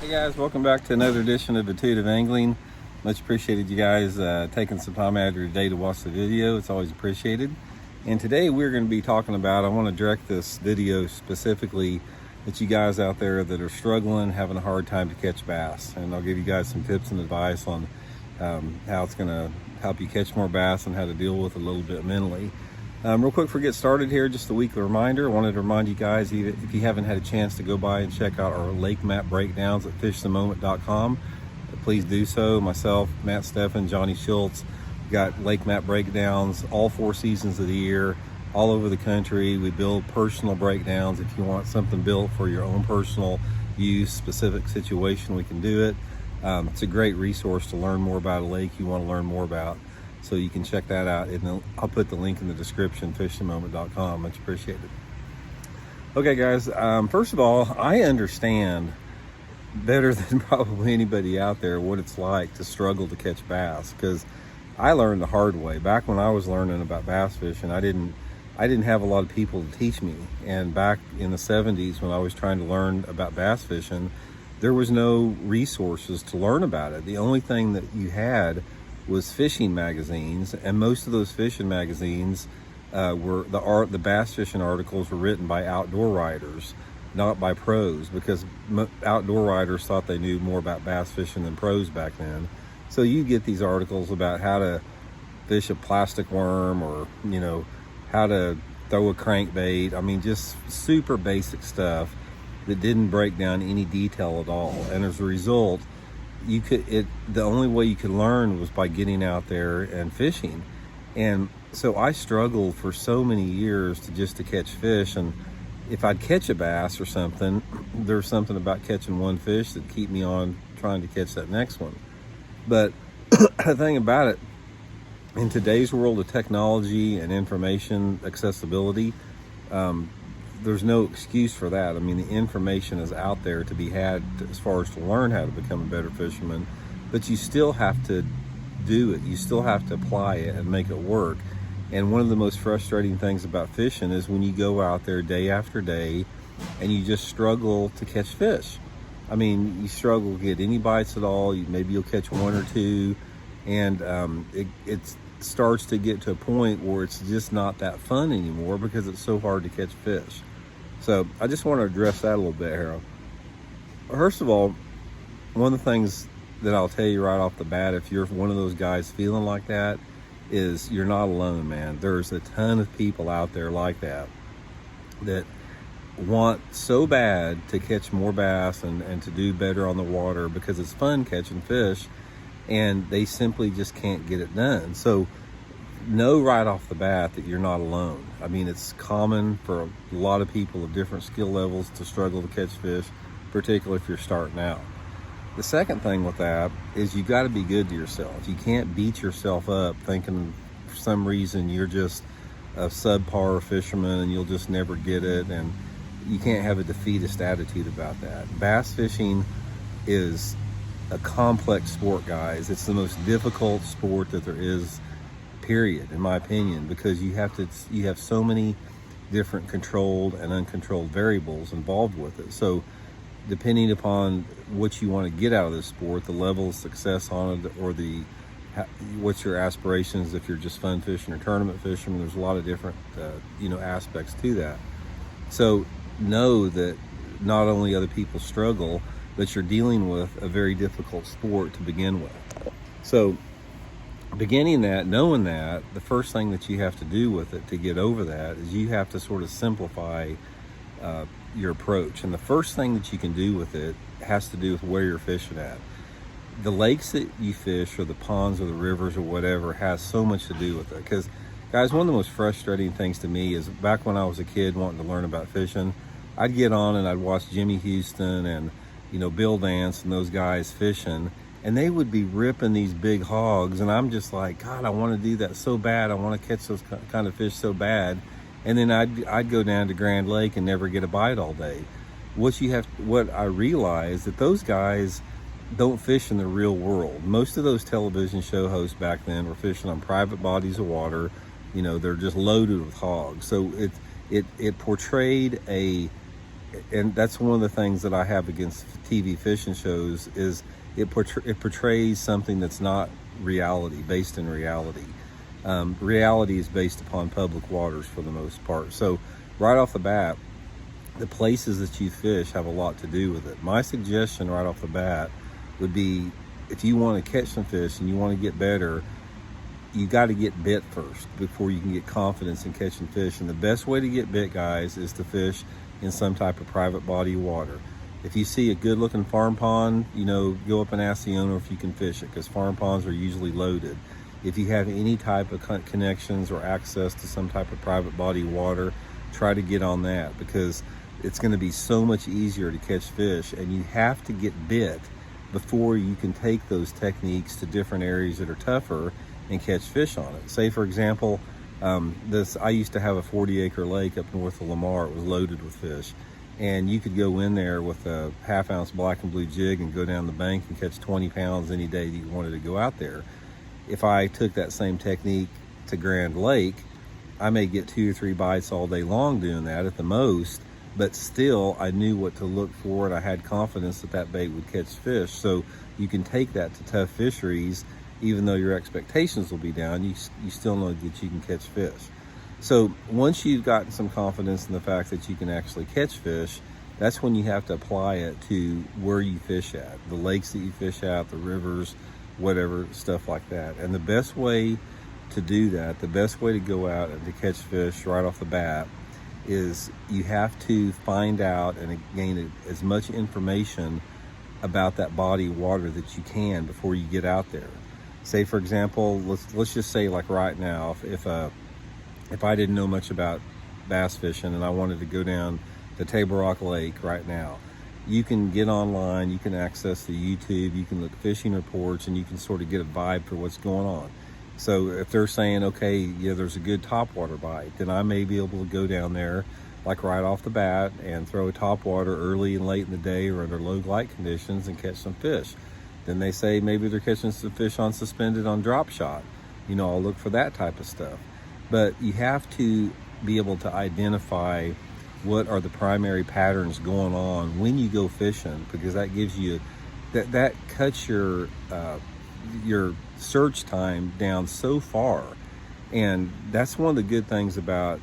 Hey guys, welcome back to another edition of Intuitive Angling. Much appreciated you guys taking some time out of your day to watch the video. It's always appreciated. And today we're going to be talking about, I want to direct this video specifically at you guys out there that are struggling, having a hard time to catch bass. And I'll give you guys some tips and advice on how it's going to help you catch more bass and how to deal with it a little bit mentally. Real quick before we get started here, just a weekly reminder. I wanted to remind you guys, if you haven't had a chance to go by and check out our lake map breakdowns at fishthemoment.com, please do so. Myself, Matt Steffen, Johnny Schultz, got lake map breakdowns all 4 seasons of the year, all over the country. We build personal breakdowns. If you want something built for your own personal use, specific situation, we can do it. It's a great resource to learn more about a lake you want to learn more about. So you can check that out, and I'll put the link in the description, fishthemoment.com. Much appreciated. Okay, guys, first of all, I understand better than probably anybody out there what it's like to struggle to catch bass, because I learned the hard way. Back when I was learning about bass fishing, I didn't have a lot of people to teach me. And back in the 70s, when I was trying to learn about bass fishing, there was no resources to learn about it. The only thing that you had was fishing magazines, and most of those fishing magazines were the bass fishing articles were written by outdoor writers, not by pros, because outdoor writers thought they knew more about bass fishing than pros back then. So you get these articles about how to fish a plastic worm, or how to throw a crankbait. I mean, just super basic stuff that didn't break down any detail at all. And as a result, the only way you could learn was by getting out there and fishing. And so I struggled for so many years to catch fish. And if I'd catch a bass or something, there's something about catching one fish that keep me on trying to catch that next one. But the thing about it, in today's world of technology and information accessibility, there's no excuse for that. I mean, the information is out there to be had as far as to learn how to become a better fisherman, but you still have to do it. You still have to apply it and make it work. And one of the most frustrating things about fishing is when you go out there day after day and you just struggle to catch fish. I mean, you struggle to get any bites at all. Maybe you'll catch one or two, and it starts to get to a point where it's just not that fun anymore because it's so hard to catch fish. So I just want to address that a little bit, Harold. First of all, one of the things that I'll tell you right off the bat, if you're one of those guys feeling like that, is you're not alone, man. There's a ton of people out there like that want so bad to catch more bass and to do better on the water because it's fun catching fish, and they simply just can't get it done. So know right off the bat that you're not alone. I mean, it's common for a lot of people of different skill levels to struggle to catch fish, particularly if you're starting out. The second thing with that is you got to be good to yourself. You can't beat yourself up thinking for some reason you're just a subpar fisherman and you'll just never get it, and you can't have a defeatist attitude about that. Bass fishing is a complex sport, guys. It's the most difficult sport that there is, period, in my opinion, because you have so many different controlled and uncontrolled variables involved with it. So depending upon what you want to get out of this sport, the level of success on it, or what's your aspirations, if you're just fun fishing or tournament fishing, there's a lot of different aspects to that. So know that not only other people struggle, but you're dealing with a very difficult sport to begin with. So knowing that, the first thing that you have to do with it to get over that is you have to sort of simplify your approach. And the first thing that you can do with it has to do with where you're fishing at. The lakes that you fish, or the ponds or the rivers or whatever, has so much to do with it. Because, guys, one of the most frustrating things to me is back when I was a kid wanting to learn about fishing, I'd get on and I'd watch Jimmy Houston and Bill Dance and those guys fishing, and they would be ripping these big hogs, and I'm just like, God, I want to do that so bad. I want to catch those kind of fish so bad. And then I'd go down to Grand Lake and never get a bite all day. What I realized, that those guys don't fish in the real world. Most of those television show hosts back then were fishing on private bodies of water. They're just loaded with hogs. So it portrayed and that's one of the things that I have against TV fishing shows is it portrays something that's not reality, based in reality. Reality is based upon public waters for the most part. So right off the bat, the places that you fish have a lot to do with it. My suggestion right off the bat would be, if you want to catch some fish and you want to get better, you got to get bit first before you can get confidence in catching fish. And the best way to get bit, guys, is to fish in some type of private body water. If you see a good looking farm pond, go up and ask the owner if you can fish it, because farm ponds are usually loaded. If you have any type of connections or access to some type of private body water, try to get on that, because it's going to be so much easier to catch fish, and you have to get bit before you can take those techniques to different areas that are tougher and catch fish on it. Say, for example, I used to have a 40-acre lake up north of Lamar. It was loaded with fish, and you could go in there with a half-ounce black and blue jig and go down the bank and catch 20 pounds any day that you wanted to go out there. If I took that same technique to Grand Lake, I may get 2 or 3 bites all day long doing that at the most, but still I knew what to look for, and I had confidence that that bait would catch fish. So you can take that to tough fisheries. Even though your expectations will be down, you still know that you can catch fish. So once you've gotten some confidence in the fact that you can actually catch fish, that's when you have to apply it to where you fish at, the lakes that you fish at, the rivers, whatever, stuff like that. And the best way to do that, the best way to go out and to catch fish right off the bat, is you have to find out and gain as much information about that body of water that you can before you get out there. Say, for example, let's just say, like right now, if I didn't know much about bass fishing and I wanted to go down to Table Rock Lake right now, you can get online, you can access the YouTube, you can look at fishing reports, and you can sort of get a vibe for what's going on. So if they're saying, okay, yeah, there's a good topwater bite, then I may be able to go down there like right off the bat and throw a topwater early and late in the day or under low light conditions and catch some fish. Then they say maybe they're catching some fish on suspended on drop shot. I'll look for that type of stuff. But you have to be able to identify what are the primary patterns going on when you go fishing, because that gives you, that cuts your search time down so far. And that's one of the good things about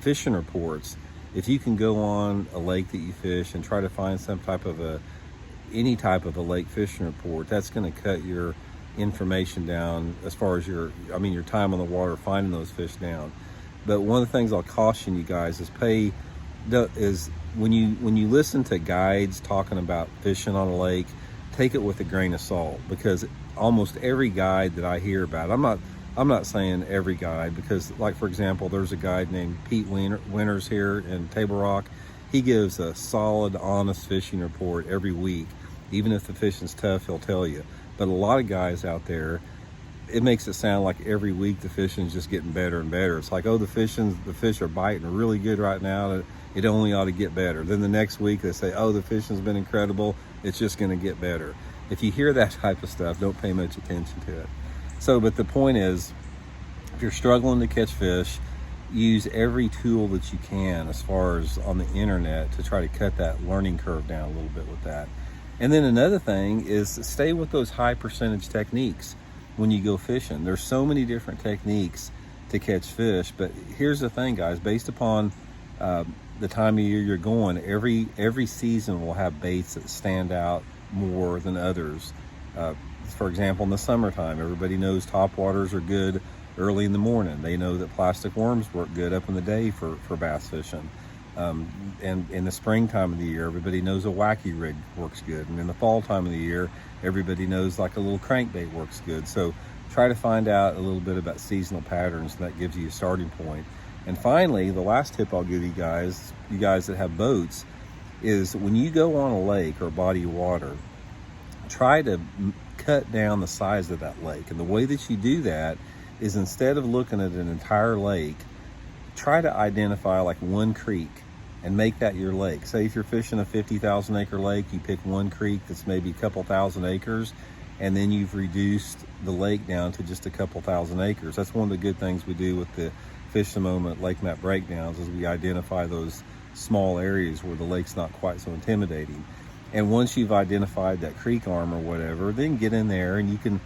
fishing reports. If you can go on a lake that you fish and try to find any type of a lake fishing report, that's going to cut your information down as far as your time on the water finding those fish down. But one of the things I'll caution you guys is when you listen to guides talking about fishing on a lake, take it with a grain of salt, because almost every guide that I hear about, I'm not saying every guide, because, like, for example, there's a guide named Pete Winters here in Table Rock. He gives a solid, honest fishing report every week. Even if the fishing's tough, he'll tell you. But a lot of guys out there, it makes it sound like every week the fishing's just getting better and better. It's like, oh, the fish are biting really good right now. It only ought to get better. Then the next week they say, oh, the fishing's been incredible. It's just going to get better. If you hear that type of stuff, don't pay much attention to it. So, but the point is, if you're struggling to catch fish, use every tool that you can as far as on the internet to try to cut that learning curve down a little bit with that. And then another thing is stay with those high percentage techniques when you go fishing. There's so many different techniques to catch fish, but here's the thing, guys, based upon the time of year you're going, every season will have baits that stand out more than others. For example, in the summertime, everybody knows topwaters are good early in the morning. They know that plastic worms work good up in the day for bass fishing. And in the springtime of the year, everybody knows a wacky rig works good. And in the fall time of the year, everybody knows like a little crankbait works good. So try to find out a little bit about seasonal patterns, and that gives you a starting point. And finally, the last tip I'll give you guys that have boats, is when you go on a lake or a body of water, try to cut down the size of that lake. And the way that you do that is, instead of looking at an entire lake, try to identify like one creek and make that your lake. Say if you're fishing a 50,000 acre lake, you pick one creek that's maybe a couple thousand acres, and then you've reduced the lake down to just a couple thousand acres. That's one of the good things we do with the Fish the Moment Lake Map breakdowns, is we identify those small areas where the lake's not quite so intimidating. And once you've identified that creek arm or whatever, then get in there and you can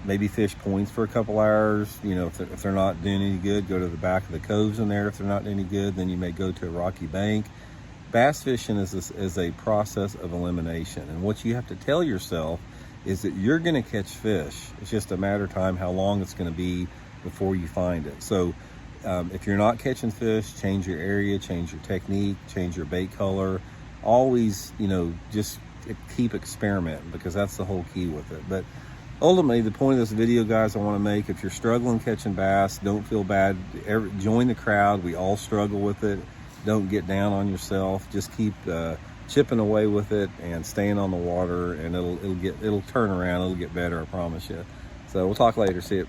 maybe fish points for a couple hours. You know, if they're not doing any good, go to the back of the coves in there. If they're not any good, then you may go to a rocky bank. Bass fishing is a process of elimination. And what you have to tell yourself is that you're going to catch fish. It's just a matter of time how long it's going to be before you find it. So if you're not catching fish, change your area, change your technique, change your bait color. Always, you know, just keep experimenting, because that's the whole key with it. But ultimately, the point of this video, guys, I want to make, if you're struggling catching bass, don't feel bad. Join the crowd. We all struggle with it. Don't get down on yourself. Just keep chipping away with it and staying on the water, and it'll turn around. It'll get better, I promise you. So we'll talk later. See you.